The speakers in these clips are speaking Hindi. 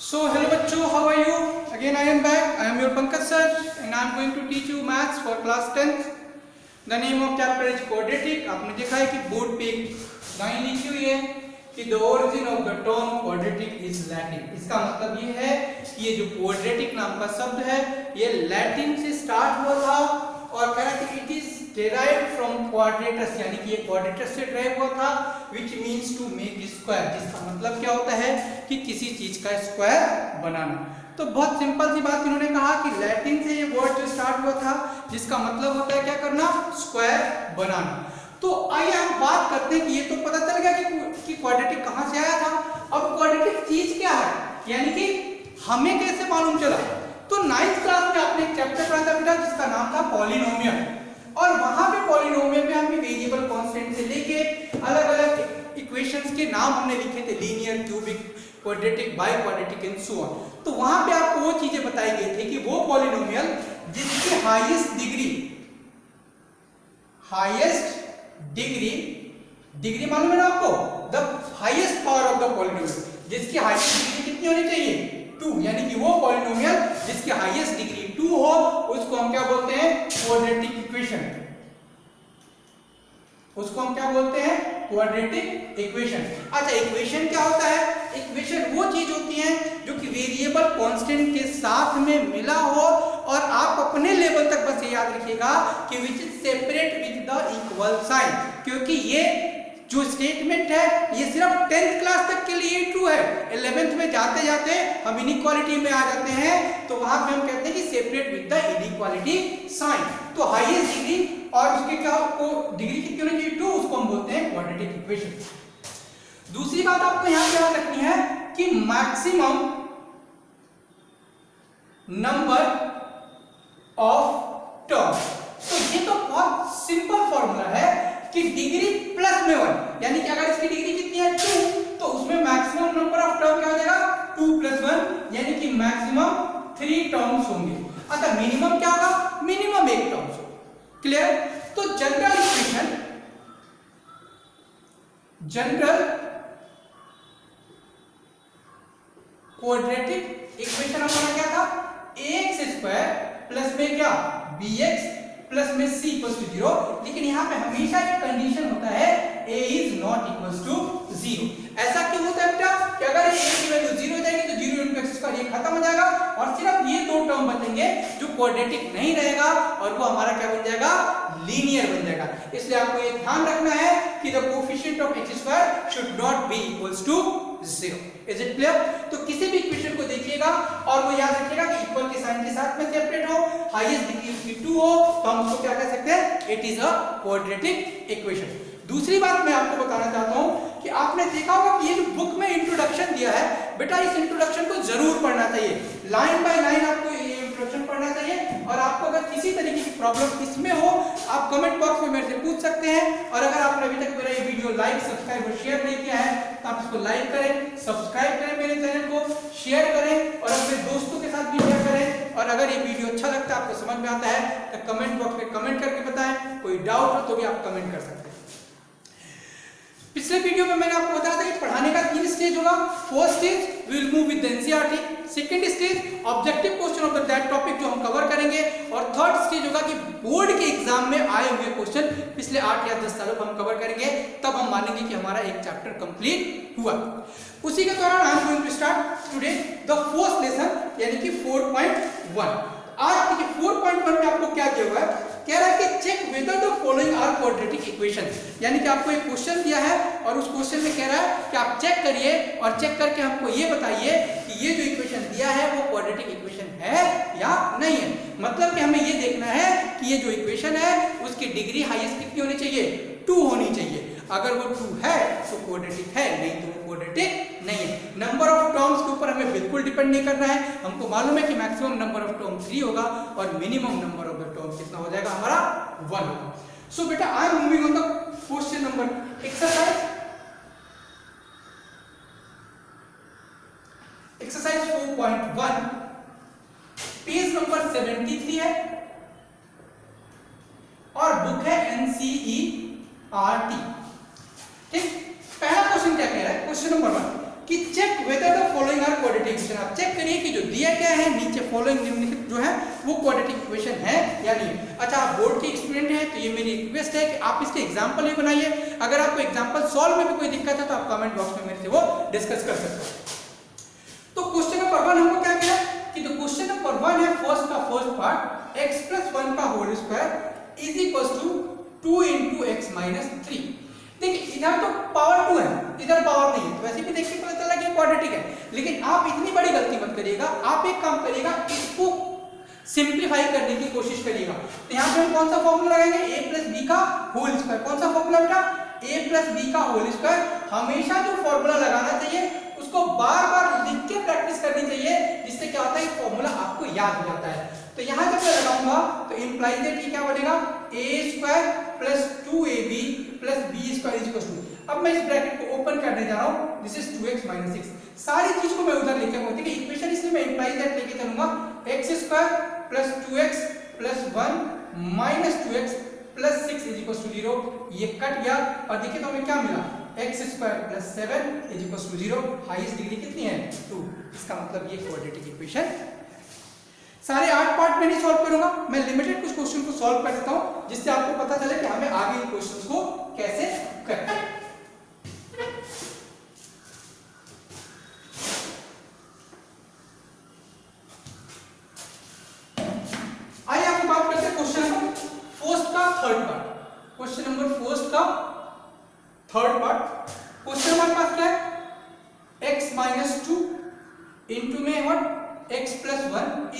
So hello bachcho, how are you? Again I am back. I am your Pankaj sir and I am going to teach you maths for class 10th. The name of chapter is quadratic. आपने देखा है कि बोर्ड पे एक लाइन लिखी हुई है कि the origin of the term quadratic is Latin. इसका मतलब ये है कि ये जो quadratic नाम का शब्द है ये लैटिन से स्टार्ट हुआ था और कह रहा कि it is derived from quadratus, यानी कि ये quadratus से derive हुआ था which means to make square, जिसका मतलब क्या होता है कि किसी चीज का स्क्वायर बनाना। तो बहुत सिंपल सी बात इन्होंने कहा कि लैटिन से ये वर्ड जो स्टार्ट हुआ था जिसका मतलब होता है क्या करना, स्क्वायर बनाना। तो आइए हम बात करते हैं कि ये तो पता चल गया कि क्वाड्रेटिक कहां से आया था। अब क्वाड्रेटिक चीज क्या है, यानी कि हमें कैसे मालूम चला। तो 9th क्लास में आपने एक चैप्टर पढ़ा था बेटा जिसका नाम था पॉलिनोमियल, और वहां पे पॉलिनोमियल में हमने वेरिएबल कांस्टेंट से लेके अलग अलग इक्वेशंस के नाम हमने लिखे थे, linear, cubic, quadratic, by quadratic and so on. तो वहां पे आपको वो चीजें बताई गई थी कि वो पॉलिनोमियल जिसकी हाईएस्ट डिग्री मालूम है ना आपको, the highest power of the polynomial, जिसकी हाईएस्ट डिग्री कितनी होनी चाहिए, 2, यानी कि वो पॉलिनोमियल जिसकी हाईएस्ट डिग्री 2 हो उसको हम क्या बोलते हैं, क्वाड्रेटिक इक्वेशन। उसको हम क्या बोलते हैं, क्वाड्रेटिक इक्वेशन। अच्छा, इक्वेशन क्या होता है, इक्वेशन वो चीज होती है जो कि वेरिएबल कांस्टेंट के साथ में मिला हो और आप अपने लेवल तक बस ये याद रखिएगा कि which is separate with the equal sign, क्योंकि ये जो स्टेटमेंट है ये सिर्फ 10th क्लास तक के लिए ट्रू है। 11th में जाते जाते हम इनइक्वालिटी में आ जाते हैं तो वहां पे हम कहते हैं कि separate with the inequality sign. तो हाईएस्ट डिग्री और उसके क्या को डिग्री कितनी होनी चाहिए, 2, उसको हम बोलते हैं क्वाड्रेटिक इक्वेशन। दूसरी बात आपको यहां पे याद रखनी है कि मैक्सिमम नंबर ऑफ टर्म। तो ये तो बहुत सिंपल फॉर्मूला है कि डिग्री प्लस में 1, यानी कि अगर इसकी डिग्री कितनी है 2 तो उसमें मैक्सिमम नंबर ऑफ टर्म क्या हो जाएगा, 2 + 1, यानी कि मैक्सिमम 3 टर्म्स होंगे। अच्छा, मिनिमम क्या होगा, मिनिमम 1 टर्म्स होगा। क्लियर। तो जनरल क्वाड्रेटिक इक्वेशन हमारा क्या था, ax² प्लस में क्या, bx प्लस में c = 0। लेकिन यहाँ पे हमेशा एक कंडीशन होता है a is not equals to 0। ऐसा क्यों होता है बेटा कि अगर a की वैल्यू 0 हो जाएगी तो 0 × x² ये खत्म हो जाएगा और सिर्फ ये 2 टर्म बचेंगे जो क्वाड्रेटिक नहीं रहेगा और वो हमारा क्या बन जाएगा, लीनियर बन जाएगा। इसलिए आपको ये ध्यान रखना है कि the coefficient of x² should not be equals to 0। Is it clear. तो किसी भी इक्वेशन को देखिएगा और वो याद रखिएगा कि इक्वल के साइन के साथ में सेपरेट हो, हाईएस्ट डिग्री उसकी 2 हो तो हम उसको क्या कह सकते हैं, it is a quadratic equation. दूसरी बात मैं आपको बताना चाहता हूं कि आपने देखा होगा कि ये जो बुक में इंट्रोडक्शन दिया है बेटा, इस इंट्रोडक्शन को जरूर पढ़ना चाहिए, लाइन बाय लाइन आपको ये इंट्रोडक्शन पढ़ना चाहिए। और आपको अगर किसी तरीके की प्रॉब्लम इसमें हो आप कमेंट बॉक्स में मेरे से पूछ सकते हैं। और अगर आपने अभी तक मेरा ये वीडियो लाइक, सब्सक्राइब और शेयर नहीं किया है तो आप इसको लाइक करें, सब्सक्राइब करें मेरे चैनल को, शेयर करें और अपने दोस्तों के साथ भी शेयर करें। और अगर ये वीडियो अच्छा लगता है, आपको समझ में आता है तो कमेंट बॉक्स में कमेंट करके बताएं। कोई डाउट हो तो भी आप कमेंट कर सकते हैं। पिछले वीडियो में मैंने आपको बताया था कि पढ़ाने का 3 स्टेज होगा। First stage we will move with the NCERT, second stage objective question of that topic जो हम कवर करेंगे, और थर्ड स्टेज होगा कि बोर्ड के एग्जाम में आए हुए क्वेश्चन पिछले 8 या 10 सालों को हम कवर करेंगे। तब हम मानेंगे कि हमारा एक चैप्टर कंप्लीट हुआ। उसी के दौरान I am going to start today the first lesson, यानी कि 4.1। आज देखिए 4.1 में आपको क्या दिया हुआ है, कह रहा है कि check whether the following are quadratic equation. यानी कि आपको एक क्वेश्चन दिया है और उस क्वेश्चन में कह रहा है कि आप चेक करिए और चेक करके हमको ये बताइए कि ये जो इक्वेशन दिया है वो क्वाड्रेटिक इक्वेशन है या नहीं है। मतलब कि हमें ये देखना है कि ये जो इक्वेशन है उसकी डिग्री हाईएस्ट कितनी होनी चाहिए, 2 होनी चाहिए। अगर वो 2 है तो क्वाड्रेटिक है, नहीं तो वो क्वाड्रेटिक नहीं है। नंबर ऑफ टर्म्स के ऊपर हमें बिल्कुल डिपेंड नहीं करना है। हमको मालूम है कि मैक्सिमम नंबर ऑफ टर्म 3 होगा और minimum number of the term कितना हो जाएगा हमारा, 1 होगा। सो बेटा I am moving on the question number exercise 4.1, page number 73 है और बुक है एनसीईआरटी। ठीक, पहला क्वेश्चन क्या कह रहा है, क्वेश्चन नंबर 1, कि check whether the following are quadratic equation. आप चेक करिए कि जो दिया गया है नीचे फॉलोइंग निम्नलिखित जो है वो क्वाड्रेटिक इक्वेशन है या नहीं। अच्छा, आप बोर्ड के स्टूडेंट हैं तो ये मेरी रिक्वेस्ट है कि आप इसके एग्जांपल भी बनाइए। अगर आपको एग्जांपल सॉल्व में भी कोई दिक्कत है तो आप कमेंट बॉक्स में मेरे से वो डिस्कस कर सकते हैं। तो क्वेश्चन नंबर 1 हमको क्या किया कि जो क्वेश्चन नंबर 1 है फर्स्ट का फर्स्ट पार्ट x + 1 का होल स्क्वायर = 2 × x - 3। देखिए इधर तो पावर 2 है, इधर पावर नहीं है, तो वैसे भी देख के पता चला कि क्वाड्रेटिक है। लेकिन आप इतनी बड़ी गलती मत करिएगा, आप एक काम करिएगा, इसको सिंपलीफाई करने की कोशिश करिएगा। तो यहाँ पे हम कौन सा फॉर्मूला लगाएंगे, a + b का होल स्क्वायर। कौन सा फॉर्मूला बेटा, a + b का होल स्क्वायर। हमेशा जो फॉर्मूला लगाना चाहिए उसको बार-बार लिख के प्रैक्टिस करनी चाहिए, जिससे क्या होता है फॉर्मूला आपको याद हो जाता है। तो यहाँ जब मैं लगाऊंगा तो इंप्लाइज दैट ये क्या बनेगा, a² + 2ab + b²। अब मैं इस ब्रैकेट को ओपन करने जा रहा हूँ, दिस इज 2x - 6। सारी चीज को मैं उधर लेके आऊंगा, ठीक है। इक्वेशन इसलिए मैं इंप्लाइज दैट लेके चलूंगा, x² + 2x + 1 - 2x + 6 = 0। ये कट गया और देखिए तो हमें क्या मिला, x² + 7 = 0। हाईएस्ट डिग्री कितनी है, 2। इसका मतलब ये क्वाड्रेटिक इक्वेशन। सारे 8 पार्ट में नहीं सॉल्व करूंगा, मैं लिमिटेड कुछ क्वेश्चन को सॉल्व कर देता हूं, जिससे आपको पता चले कि हमें आगे इन क्वेश्चंस को कैसे करना है। आइए आपको बात करते हैं क्वेश्चन नंबर फर्स्ट का third part. Question number first का थर्ड पार्ट, क्वेश्चन हमारे पास क्या है, x - 2 इनटू में व्हाट x + 1 =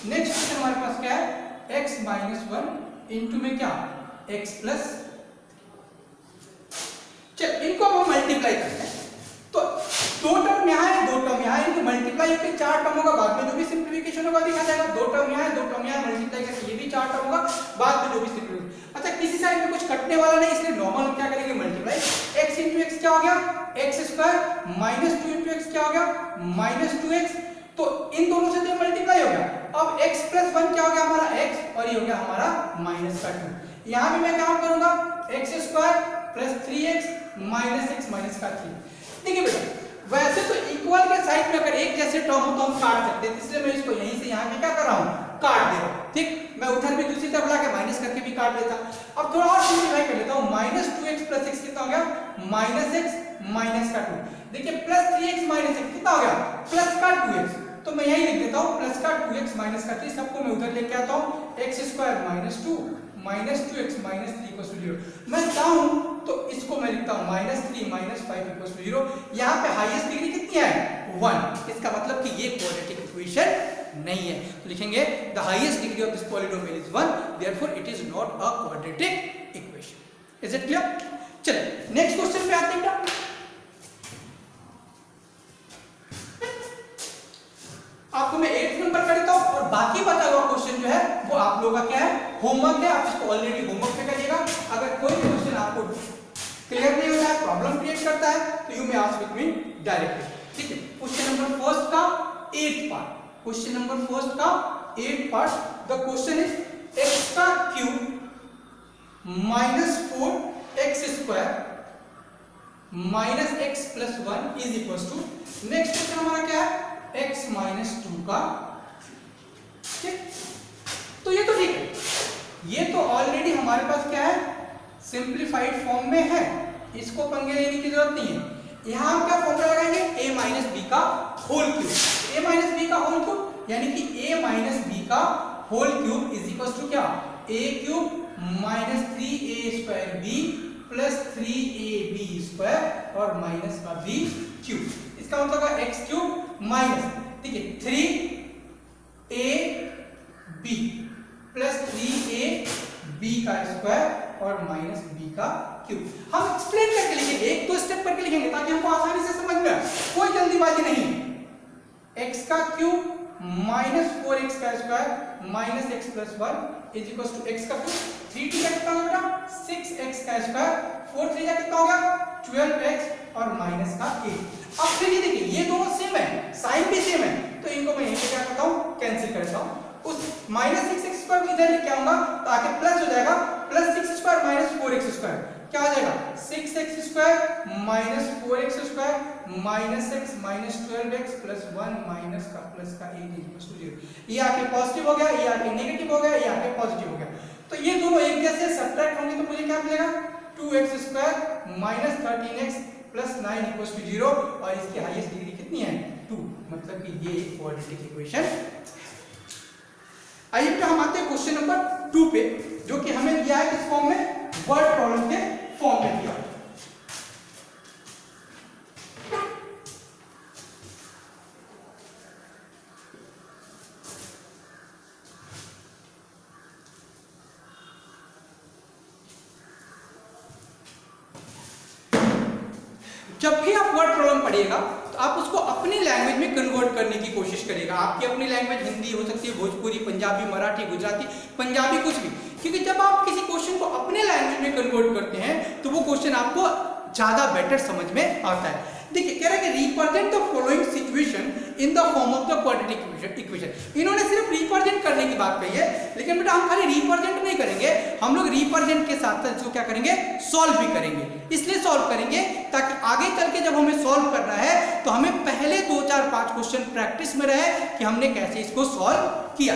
नेक्स्ट क्वेश्चन हमारे पास क्या है, x - 1 इनटू में क्या, x + चल इनको हम मल्टीप्लाई करते हैं। तो दो टर्म यहाँ है, दो टर्म यहाँ है, इनको मल्टीप्लाई करके 4 टर्म होगा, बाद में जो भी सिंप्लीफिकेशन होगा दिखा जाएगा। दो टर्म यहाँ है, दो टर्म यहाँ, मल्टीप्लाई करके ये भी 4 टर्म होगा, बाद में जो भी सिंप्लीफिकेशन। अच्छा, किसी साइड में कुछ कटने वाला नहीं, इसलिए नॉर्मल हम क्या करेंगे, मल्टीप्लाई। x × x क्या हो गया, x² - 2 × x क्या हो गया, -2x। तो इन दोनों से तो मल्टीप्लाई हो गया। अब x + 1 क्या हो गया हमारा, x, और ये हो गया हमारा -2। यहां भी मैं क्या करूंगा, x² + 3x - x - 3। देखिए बेटा, वैसे तो इक्वल के साइड में अगर एक जैसे टर्म हो तो हम काट सकते हैं, इसलिए मैं इसको यहीं से यहां पे क्या कर रहा हूं, काट दे रहा हूं। ठीक, मैं उधर भी दूसरी तरफ लाके माइनस करके भी काट देता। अब थोड़ा और सिंपलीफाई कर लेता हूं, -2x + x कितना हो गया, -x - 2। देखिए +3x - x कितना हो गया, +2x। तो मैं यही लिख देता हूं, +2x - 3। सबको मैं उधर लेके आता हूं, x² - 2 - 2x - 3 = 0। मैं चाहूं तो इसको मैं लिखता हूं -3 - 5 = 0। यहां पे हाईएस्ट डिग्री कितनी है, 1। इसका मतलब कि ये क्वाड्रेटिक इक्वेशन नहीं है, तो लिखेंगे the highest degree of this polynomial is 1, therefore it is not a quadratic equation. Is it clear? चलिए नेक्स्ट क्वेश्चन पे आते हैं। आपको मैं 8 नंबर कर देता हूं और बाकी बचा हुआ क्वेश्चन जो है वो आप लोगों का क्या है, होमवर्क है। आप इसको ऑलरेडी होमवर्क पे करिएगा। अगर कोई क्वेश्चन आपको क्लियर नहीं होता है, प्रॉब्लम क्रिएट करता है, तो you may ask with me directly. ठीक है, क्वेश्चन नंबर फर्स्ट का 8th part, question number first का 8th part. The question is x³ - 4x² - x + 1 = next question हमारा क्या है, x - 2 का। ठीक, तो ये तो ठीक है, ये तो ऑलरेडी हमारे पास क्या है, सिंप्लीफाइड फॉर्म में है, इसको पंगे लेने की जरूरत नहीं है। यहां हम क्या फॉर्मूला लगाएंगे, a - b का होल क्यूब। a - b का होल क्यूब यानी कि a - b का होल क्यूब = क्या, a³ - 3a²b + 3ab² और माइनस का b³ इसका मतलब है x³ माइनस, ठीक है, 3ab + 3ab का स्क्वायर और माइनस b का क्यूब। हम एक्सप्लेन करके लिखेंगे, एक दो स्टेप करके लिखेंगे ताकि हमको आसानी से समझ में आए, कोई जल्दीबाजी नहीं। x³ - 4x² - x + 1 = x का क्यूब, 3t का कितना होगा बेटा, 6x², 4 3 कितना हो गया, 12x और माइनस का 8। अब फिर ये देखिए, ये दोनों सेम है, साइन भी सेम है, तो इनको मैं यहीं पे क्या करता हूं, कैंसिल करता हूं। उस -6x² इधर लेके आऊंगा ताकि प्लस हो जाएगा, +6² - 4x²। क्या आ जाएगा 6x square minus 4x square minus x minus 12x plus 1 minus का प्लस का 8 इक्वल टू 0। ये आके पॉजिटिव हो गया, ये आके नेगेटिव हो गया, ये आके पॉजिटिव हो गया। तो ये दोनों एक जैसे सब्ट्रैक्ट होंगे तो मुझे क्या मिलेगा 2x square minus 13x plus 9 equal to 0 और इसकी हाईएस्ट डिग्री कितनी है 2, मतलब कि ये एक क्वाड्रेटिक इक्वेशन। आइए बेटा हम आते हैं क्वेश्चन नंबर 2 पे, जो कि हमें दिया है किस फॉर्म में, वर्ड प्रॉब्लम के फॉर्म में दिया। जब भी आप वर्ड प्रॉब्लम पढ़िएगा तो आप उसको अपनी लैंग्वेज में कन्वर्ट करने की कोशिश करिएगा। आपकी अपनी लैंग्वेज हिंदी हो सकती है, भोजपुरी, पंजाबी, मराठी, गुजराती, पंजाबी, कुछ भी, क्योंकि जब आप किसी क्वेश्चन को अपने लैंग्वेज में कन्वर्ट करते हैं तो वो क्वेश्चन आपको ज्यादा बेटर समझ में आता है। देखिए कह रहा है कि represent the following situation in the form of the quadratic equation. इन्होंने सिर्फ रिप्रेजेंट करने की बात कही है, लेकिन बेटा हम खाली रिप्रेजेंट नहीं करेंगे, हम लोग रिप्रेजेंट के साथ साथ इसको क्या करेंगे, सॉल्व भी करेंगे। इसलिए सॉल्व करेंगे ताकि आगे चल के जब हमें सॉल्व करना है तो हमें पहले 2 4 5 क्वेश्चन प्रैक्टिस में रहे कि हमने कैसे इसको सॉल्व किया।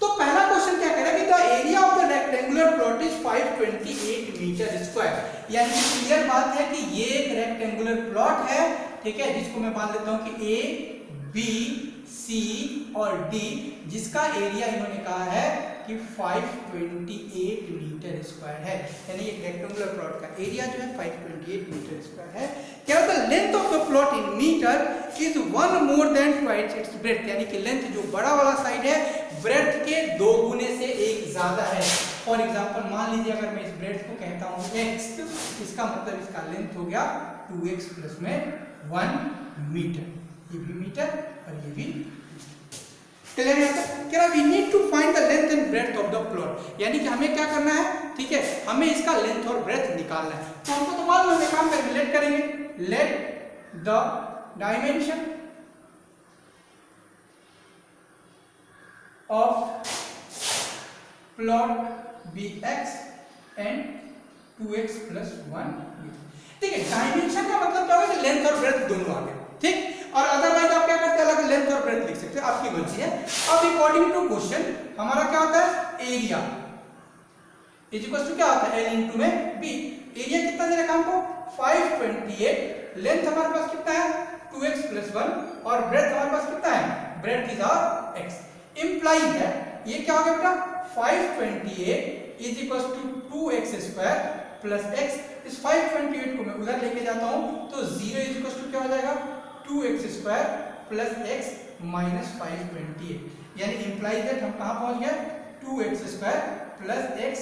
तो पहला क्वेश्चन क्या कह रहा है कि the area of the rectangular plot is 528 metre square. यानी क्लियर बात है कि ये एक रेक्टेंगुलर प्लॉट है, ठीक है, जिसको मैं मान लेता हूं कि ए बी सी और डी, जिसका एरिया इन्होंने कहा है कि 528 मीटर स्क्वायर है। यानी एक रेक्टेंगुलर प्लॉट का एरिया जो है 528 मीटर स्क्वायर है। क्या होता है, length of the plot in metre is 1 more than twice its breadth. यानी कि लेंथ जो बड़ा वाला साइड है ब्रेड्थ के 2 गुने से 1 ज्यादा है। फॉर एग्जांपल मान लीजिए अगर मैं इस ब्रेड्थ को कहता हूं x, इसका मतलब इसका लेंथ हो गया 2x प्लस में 1 मीटर। ये भी मीटर और ये भी क्लियर है। कह रहा we need to find the length and breadth of the plot. यानी कि हमें क्या करना है, ठीक है, हमें इसका लेंथ और ब्रेड्थ निकालना है। तो हमको तो मालूम है, काम करेंगे, लेट करेंगे, let the dimension of plot be x and 2x plus 1। ठीक है, डायमेंशन का मतलब क्या होगा कि लेंथ और ब्रेड्थ दोनों आ गए, ठीक। और अदरवाइज आप क्या करते हैं, अलग लेंथ और ब्रेड्थ लिख सकते हैं, आपकी मर्जी है। अब अकॉर्डिंग टू क्वेश्चन हमारा क्या होता है, एरिया इज इक्वल टू क्या होता है, l इंटू में b। एरिया कितना दे रखा हमको 528, लेंथ हमारे पास कितना है 2x प्लस 1 और ब्रेड्थ हमारे पास कितना है, breadth is our x। Implies है ये क्या हो गया बेटा 528 is equal to 2x square plus x। इस 528 को मैं उधर लेके जाता हूं तो 0 इज इक्वल टू क्या हो जाएगा 2x square plus x minus 528। यानी इंप्लाइज दैट हम कहां पहुंच गए 2x square plus x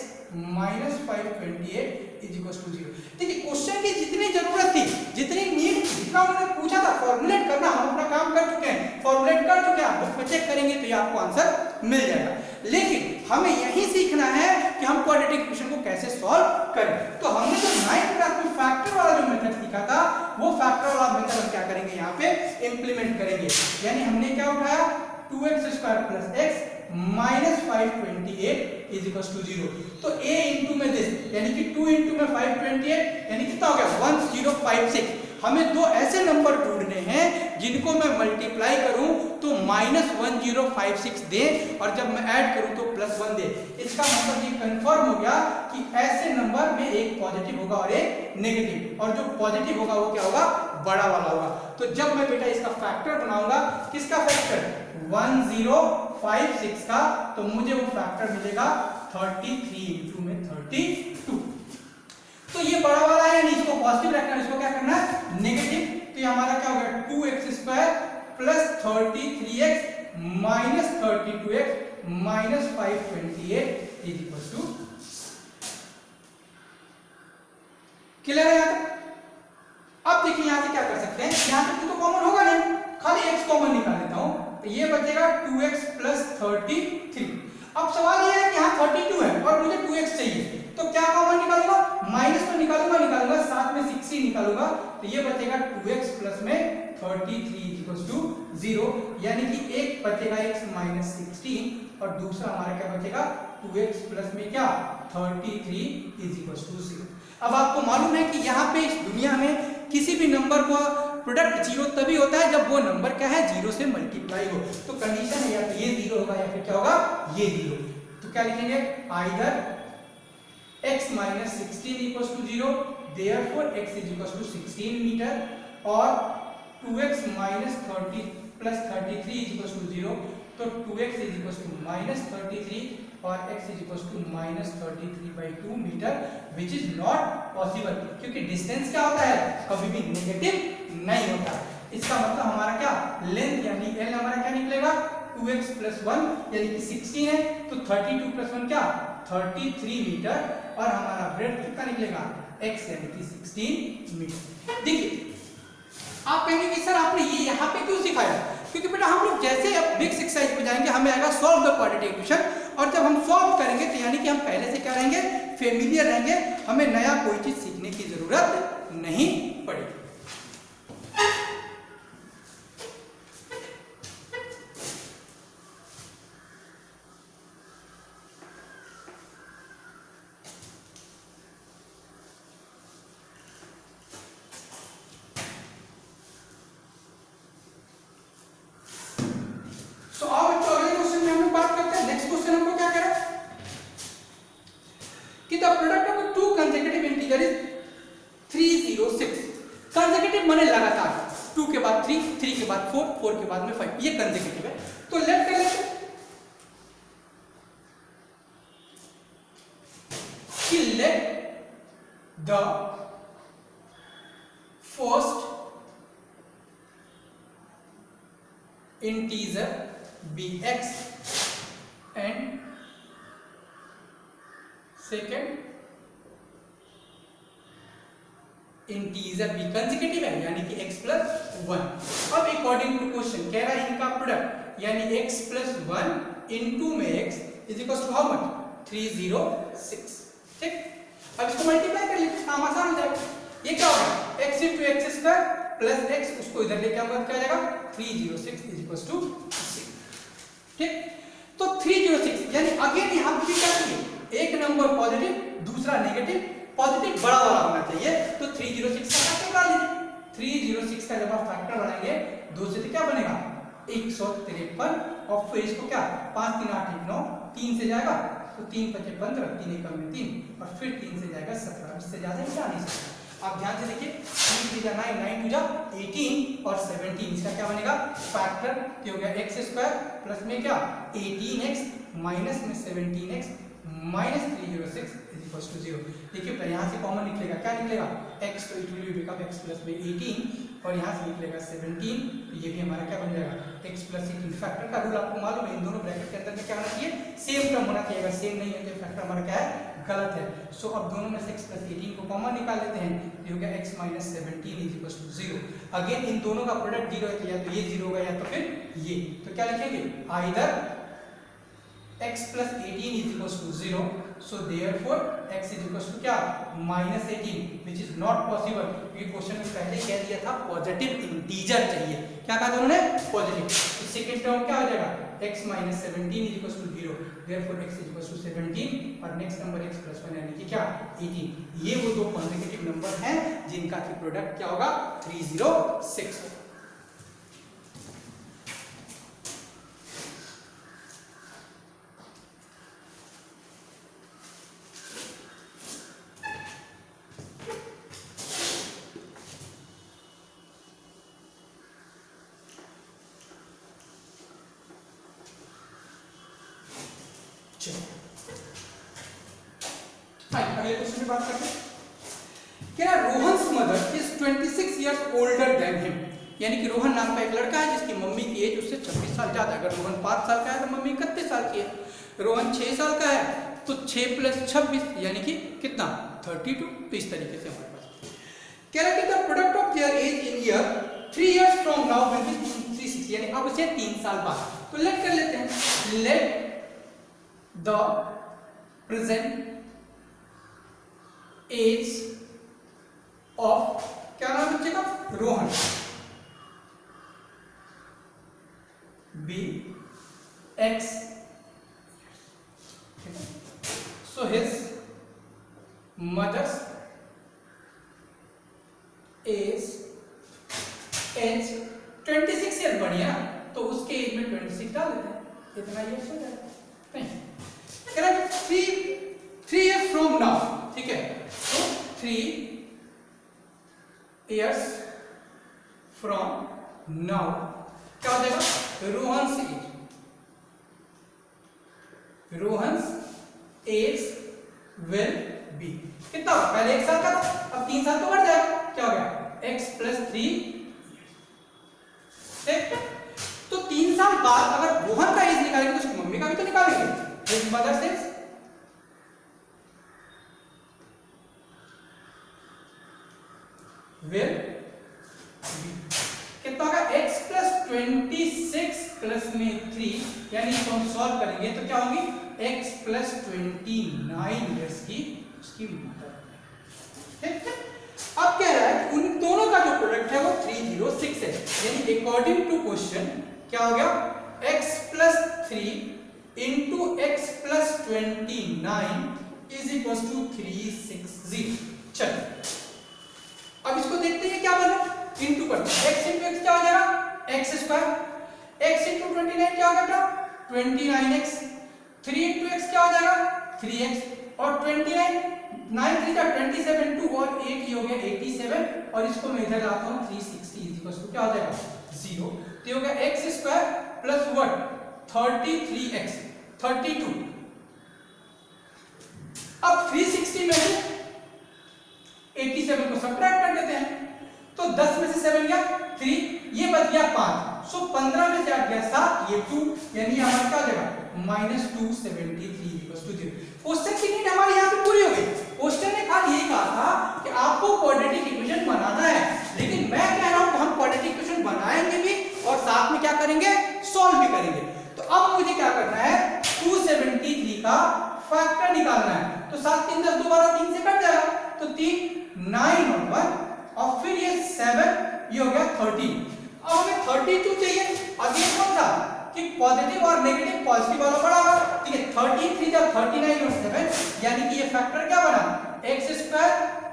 minus 528 is equal to 0। देखिए क्वेश्चन की जितनी जरूरत थी, जितनी नीड, जितना उन्होंने पूछा था फॉर्मुलेट करना, हम अपना काम कर चुके हैं, फॉर्मुलेट कर चुके हैं। आप बुक में चेक करेंगे तो ये आपको आंसर मिल जाएगा। लेकिन हमें यही सीखना है कि हम क्वाड्रेटिक इक्वेशन को कैसे सॉल्व करें। तो हमने जो 9th क्लास में फैक्टर वाला जो मेथड सीखा था, वो फैक्टर वाला मेथड हम क्या करेंगे, यहाँ पे इंप्लीमेंट करेंगे। यानी हमने क्या उठाया 2x square plus x minus 528 is equal to 0। तो a इंटू में दिस, यानी कि 2 इंटू में 528, यानी कितना हो गया 1056। हमें दो ऐसे नंबर ढूंढने हैं जिनको मैं मल्टीप्लाई करूं तो माइनस 1056 दे और जब मैं ऐड करूं तो प्लस 1 दे। इसका मतलब ये कंफर्म हो गया कि ऐसे नंबर में एक पॉजिटिव होगा और एक नेगेटिव, और जो पॉजिटिव होगा वो क्या होगा, बड़ा वाला होगा। तो जब मैं बेटा इसका फैक्टर बनाऊंगा, किसका फैक्टर 1056 का, तो मुझे वो फैक्टर मिलेगा 33 इंटू में 32। तो ये बड़ा वाला है, यानी इसको पॉजिटिव रखना है, इसको क्या करना है नेगेटिव। तो ये हमारा क्या हो गया 2x square plus 33x minus 32x minus 528 is equal to. Clear है यहाँ तक? अब देखिए यहाँ से क्या कर सकते हैं, यहाँ से तो कॉमन होगा नहीं, खाली x कॉमन निकाल लेता हूं, तो ये बचेगा 2x प्लस 33। अब सवाल ये है कि यहाँ 32 है और मुझे 2x चाहिए, तो क्या कॉमन निकालूंगा, माइनस तो निकालूंगा, साथ में 6 ही निकालूंगा, तो ये बचेगा 2x प्लस में 33 इक्वल टू 0। यानी कि एक बचेगा x माइनस 16 और दूसरा हमारा क्या बचेगा 2x प्लस में क्या 33 इज इक्वल टू 0। अब आपको मालूम है कि यहाँ पे इस दुनिया में किसी भी नंबर को प्रोडक्ट जीरो तभी होता है जब वो नंबर क्या है, जीरो से मल्टीप्लाई हो। तो कंडीशन है या तो ये जीरो होगा या फिर क्या होगा, ये जीरो। तो क्या लिखेंगे, either x minus 16 equals to 0, therefore x is equals to 16 meter, or 2x minus 30 plus 33 is equals to 0, तो 2x is equals to minus 33 और x is equals to minus 33 by 2 metre, which is not possible, क्योंकि डिस्टेंस क्या होता है, कभी भी नेगेटिव नहीं होता। इसका मतलब हमारा क्या, लेंथ यानी l हमारा क्या निकलेगा, 2x plus 1 यानी कि 16 है, तो 32 plus 1 क्या, 33 मीटर, और हमारा ब्रेड्थ कितना निकलेगा, x यानी कि 16 मीटर। देखिए आप कहेंगे कि सर आपने ये यहाँ पे क्यों सिखाया, क्योंकि बेटा हम लोग जैसे अब नेक्स्ट एक्सरसाइज पे जाएंगे हमें आएगा सॉल्व द क्वाड्रेटिक इक्वेशन, और जब हम सॉल्व करेंगे तो यानी कि हम पहले से क्या रहेंगे, फेमिलियर रहेंगे, हमें नया कोई चीज सीखने की जरूरत नहीं पड़ेगी। फोर के बाद में 5, ये कंसेक्यूटिव है, तो लेट कर लेते कि let the first integer be x and second integer भी कंसेक्यूटिव है यानी कि x plus 1। अब अकॉर्डिंग टू क्वेश्चन कह रहा है इनका प्रोडक्ट यानी x plus 1 into में x is equal to how much, 306। ठीक, अब इसको मल्टीप्लाई कर लेते हैं, काम आसान हो जाएगा। ये क्या होगा, x into x square plus x, उसको इधर लेके आऊंगा क्या आ जाएगा, 306 इज इक्वल टू 6। ठीक, तो 306 यानी अगेन यहां पे क्या चाहिए, एक नंबर पॉजिटिव दूसरा नेगेटिव, पॉजिटिव बड़ा वाला होना चाहिए, तो 306 का फैक्टर डाल दीजिए। 306 का जब आप फैक्टर बढ़ाएंगे 2 से तो क्या बनेगा 153, और फिर इसको क्या 5 3 8 1 9 3 से जाएगा तो 3 5 15 3 1 में 3 और फिर 3 से जाएगा 17, इससे ज्यादा क्या नहीं सकता। आप ध्यान से देखिए 3 3 9 9 2 18 और 17, इसका क्या बनेगा फैक्टर क्या हो गया, x स्क्वायर प्लस में क्या 18x माइनस में 17x minus 306 is equal to 0। देखिए यहाँ से कॉमन निकलेगा, क्या निकलेगा x, तो it will become x plus में 18 और यहाँ से निकलेगा 17, तो ये भी हमारा क्या बन जाएगा x प्लस 18। फैक्टर का रूल आपको मालूम है, इन दोनों ब्रैकेट के अंदर में क्या होना चाहिए, सेम टर्म होना चाहिए, अगर सेम नहीं है तो फैक्टर हमारा क्या है गलत है। सो अब दोनों में से x प्लस 18 को कॉमन निकाल लेते हैं, ये हो गया x minus 17 is equal to 0। Again इन दोनों का प्रोडक्ट 0 है तो या तो ये 0 होगा या तो फिर ये, तो क्या लिखेंगे either x plus 18 is equals to 0, so therefore x is equals to क्या minus 18, which is not possible। ये क्वेश्चन में पहले ही कह दिया था पॉजिटिव इंटीजर चाहिए, क्या कहा था उन्होंने पॉजिटिव। तो सेकंड टर्म क्या हो जाएगा x minus 17 is equals to 0, therefore x is equals to 17 और नेक्स्ट नंबर x plus 1 यानी कि क्या 18। ये वो दो कॉन्सेक्यूटिव नंबर हैं जिनका की प्रोडक्ट क्या होगा 306। अगले क्वेश्चन की बात करते हैं। क्या Rohan's mother is 26 years older than him, यानी कि रोहन नाम का एक लड़का है जिसकी मम्मी की एज उससे 26 साल ज्यादा है। अगर रोहन 5 साल का है तो मम्मी 31 साल की है। रोहन 6 साल का है तो 6 प्लस 26 यानी कि कितना 32। तो इस तरीके से हमारे पास कह रहा है कि the product of their age in year 3 years from now will be 360, यानी अब से 3 साल बाद। तो लेट कर लेते हैं, let the present age of क्या नाम बच्चे का Rohan be x, so his mother's age 26 year बढ़िया, तो उसके एज में 26 डाल देते हैं, इतना ईयर्स हो जाएगा। नहीं कह रहा है 3 ईयर्स फ्रॉम नाउ, ठीक है, तो 3 ईयर्स फ्रॉम नाउ क्या हो जाएगा, रोहन्स एज विल बी कितना होगा, पहले 1 साल का था, अब 3 साल तो बढ़ जाएगा, क्या हो गया x + 3, ठीक है। तो 3 साल बाद अगर रोहन का एज निकालेंगे तो उसकी मम्मी का भी तो निकालेंगे, his mother's age will be कितना होगा, x + 26 प्लस में 3, यानी इसको हम सॉल्व करेंगे तो क्या होगी, x + 29 ईयर्स की उसकी मदर, ठीक है। अब कह रहा है उन दोनों का जो प्रोडक्ट है वो 306 है, यानी अकॉर्डिंग टू क्वेश्चन क्या हो गया, x + 3 into x + 29 is equals to 360। चलो अब इसको देखते हैं क्या बना, इंटू करते हैं, x into x क्या हो जाएगा, x स्क्वायर, x into 29 क्या हो गया, 29x, 3 into x क्या हो जाएगा, 3x, और 29 9 3 का 27, 2 और 8 ये हो गया 87, और इसको मैं इधर लाता हूं 360 इक्वल्स टू क्या हो जाएगा 0, तो ये हो गया x square plus what 33x 32। अब 360 में से 87 को सब्ट्रैक्ट कर देते हैं, तो 10 में से 7 गया 3, ये बच गया 5, सो 15 में से 8 गया 7, ये 2, यानी हमारा क्या हो जाएगा -273 इक्वल्स टू 0। क्वेश्चन की नीड हमारी यहाँ पे पूरी हो गई। क्वेश्चन ने खाली यही कहा था कि आपको क्वाड्रेटिक इक्वेशन बनाना है, लेकिन मैं कह रहा हूँ कि हम क्वाड्रेटिक इक्वेशन बनाएंगे भी और साथ में क्या करेंगे, सॉल्व भी करेंगे। तो अब मुझे क्या करना है, 273 का फैक्टर निकालना है, तो 7 3 10 दोबारा 3 से कट जाएगा, तो 3 9 और 1 और फिर ये 7, ये हो गया 13। अब हमें 32 चाहिए, अगेन कौन सा कि पॉजिटिव और नेगेटिव, पॉजिटिव वाला बड़ा होगा, ठीक है, 33 जब 39 और 7, यानी कि ये फैक्टर क्या बना, x²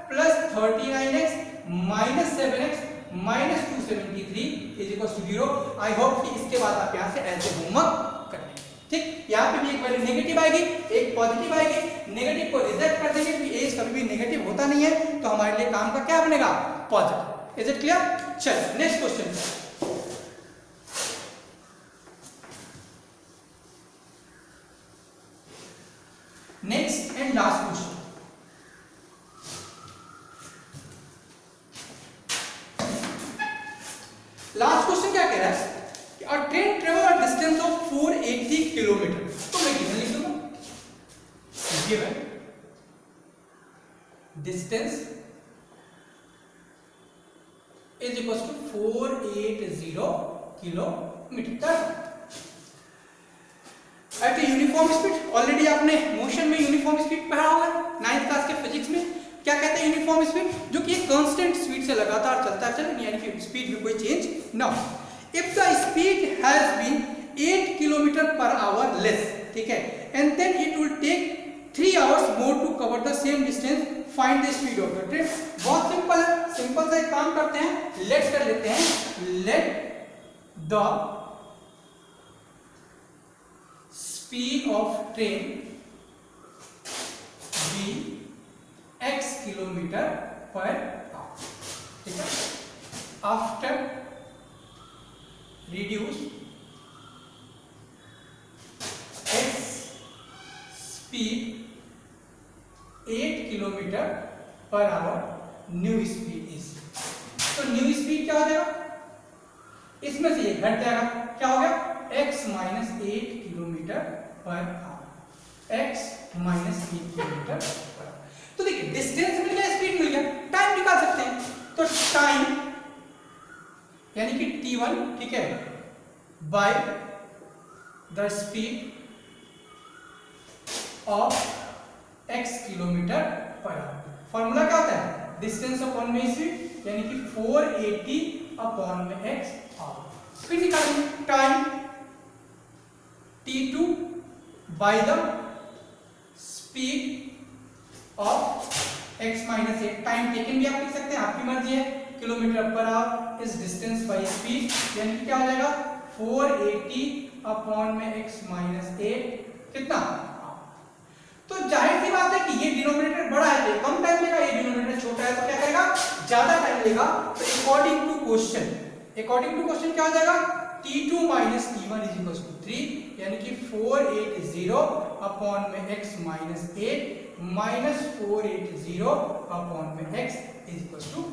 + 39x - 7x - 273 = 0। I hope कि इसके बाद आप यहाँ से ऐसे होमवर्क कर लें, ठीक। यहाँ पे भी एक वैल्यू नेगेटिव आएगी, एक पॉजिटिव आएगी, नेगेटिव को रिजेक्ट कर देंगे क्योंकि एज कभी भी नेगेटिव होता नहीं है, तो हमारे लिए काम का क्या बनेगा, पॉजिटिव। Is it clear? चलिए next question, next and last question. Last question क्या कह रहा है कि a train travel a distance of 480 kilometre, तो मैं गिवन लिख दूंगा, given distance is equals to 480 kilometre at a uniform speed. Already आपने मोशन में यूनिफॉर्म स्पीड पढ़ा होगा 9th क्लास के फिजिक्स में। क्या कहते हैं यूनिफॉर्म स्पीड, जो कि एक कांस्टेंट स्पीड से लगातार चलता चले, यानी कि स्पीड में कोई चेंज ना हो। If the speed has been 8 km/h less, ठीक है, and then it will take 3 hours more to cover the same distance, find the speed of the train. बहुत सिंपल है, सिंपल सा एक काम करते हैं, लेट कर लेते हैं, let the speed of train be x km/h, ठीक है। After reduce x speed 8 km/h, new speed is, तो न्यू स्पीड क्या हो जाएगा, इसमें से ये घट जाएगा, क्या हो गया x - 8 km/h, x - 8 km/h। तो देखिए डिस्टेंस मिल गया, स्पीड मिल गया, टाइम निकाल सकते हैं, तो टाइम यानी कि t1, ठीक है, by the speed of x km/h। Formula क्या होता है, डिस्टेंस अपॉन में स्पीड, यानी कि 480 अपॉन में x आवर। फिर निकालेंगे time t2 by the speed of x - 8, time taken भी आप लिख सकते हैं, आपकी मर्जी है, kilometre per our is distance by speed, यानी कि क्या हो जाएगा 480 अपॉन में x माइनस 8 कितना। तो जाहिर सी बात है कि ये डिनोमिनेटर बड़ा है तो कम टाइम लेगा, ये डिनोमिनेटर छोटा है तो क्या करेगा, ज्यादा टाइम लेगा। तो अकॉर्डिंग टू क्वेश्चन क्या हो जाएगा, t2 minus t1 is equal to 3, यानी कि 480 अपॉन में x माइनस 8 माइनस 480 अपॉन में x is equal to 3।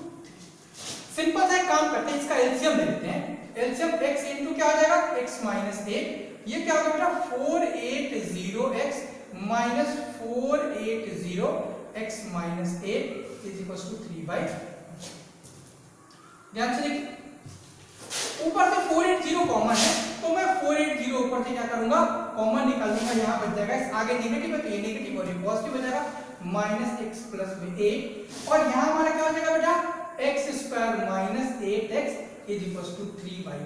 Simple सा एक काम करते हैं, इसका एलसीएम ले लेते हैं। एलसीएम x इनटू क्या हो जाएगा, x माइनस 8, ये क्या होगा बेटा 480x minus 480x minus 8 is equal to 3/। ध्यान से देखिए, ऊपर से 480 कॉमन है तो मैं 480 ऊपर से क्या करूंगा, कॉमन निकाल दूंगा, यहां बच जाएगा, आगे नेगेटिव है तो ये नेगेटिव और ये पॉजिटिव हो जाएगा, माइनस x प्लस में 8, और यहां हमारा क्या हो जाएगा बेटा x square minus 8x is equal to 3/1।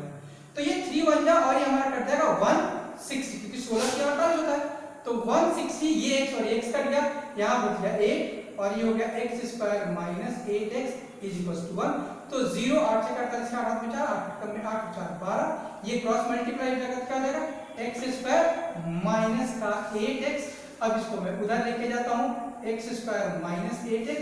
तो ये 3 बन जाए और ये हमारा कट जाएगा 160, क्योंकि 16 से 48 होता है, तो 160 ये x और x कट गया, यहां बच गया 8 और ये हो गया x square minus 8x is equal to 1। तो 0 8 से कटता है, 8 में 4, 8 कम में 8 4 12, ये क्रॉस मल्टीप्लाई हो जाएगा, क्या हो जाएगा x स्क्वायर माइनस का 8x। अब इसको मैं उधर लेके जाता हूं, x square minus 8x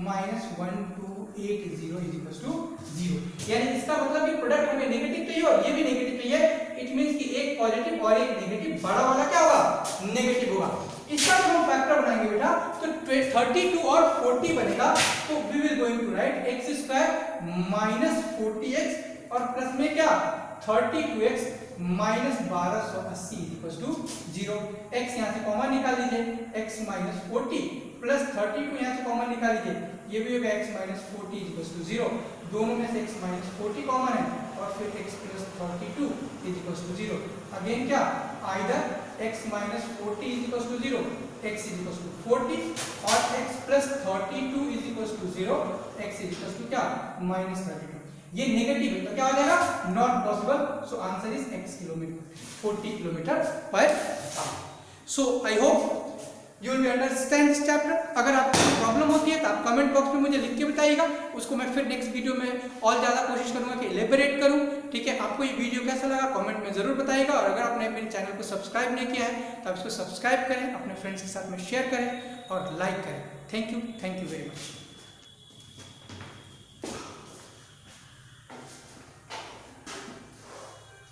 minus 1280 is equal to 0, यानी इसका मतलब ये प्रोडक्ट हमें नेगेटिव चाहिए और ये भी नेगेटिव चाहिए। इट मींस कि एक पॉजिटिव और एक नेगेटिव, बड़ा वाला क्या होगा, नेगेटिव होगा। इसका जब हम फैक्टर बनाएंगे बेटा तो 32 और 40 बनेगा, तो we will going to write x square minus 40x और प्लस में क्या 32x minus 1280 equal to 0। x यहाँ से कॉमन निकाल लीजिए, x माइनस 40 प्लस 32 यहाँ से कॉमन निकाल लीजिए, ये भी होगा x माइनस 40 इक्वल टू 0, दोनों में से x माइनस 40 कॉमन है और फिर x plus 32 is equal to 0। Again क्या, either x minus 40 is equal to 0, x is equal to 40 और x plus 32 is equal to 0, x is equal to क्या माइनस 32। ये नेगेटिव है तो क्या हो जाएगा, not possible, so answer is x kilometre 40 kilometre per hour. So I hope you will understand this chapter. अगर आपको प्रॉब्लम होती है तो आप कमेंट बॉक्स में मुझे लिख के बताइएगा, उसको मैं फिर नेक्स्ट वीडियो में और ज़्यादा कोशिश करूंगा कि एलेबोरेट करूं। ठीक है, आपको ये वीडियो कैसा लगा कमेंट में ज़रूर बताइएगा, और अगर आपने मेरे चैनल को सब्सक्राइब नहीं किया है तो आप इसको सब्सक्राइब करें, अपने फ्रेंड्स के साथ में शेयर करें और लाइक करें। Thank you very much.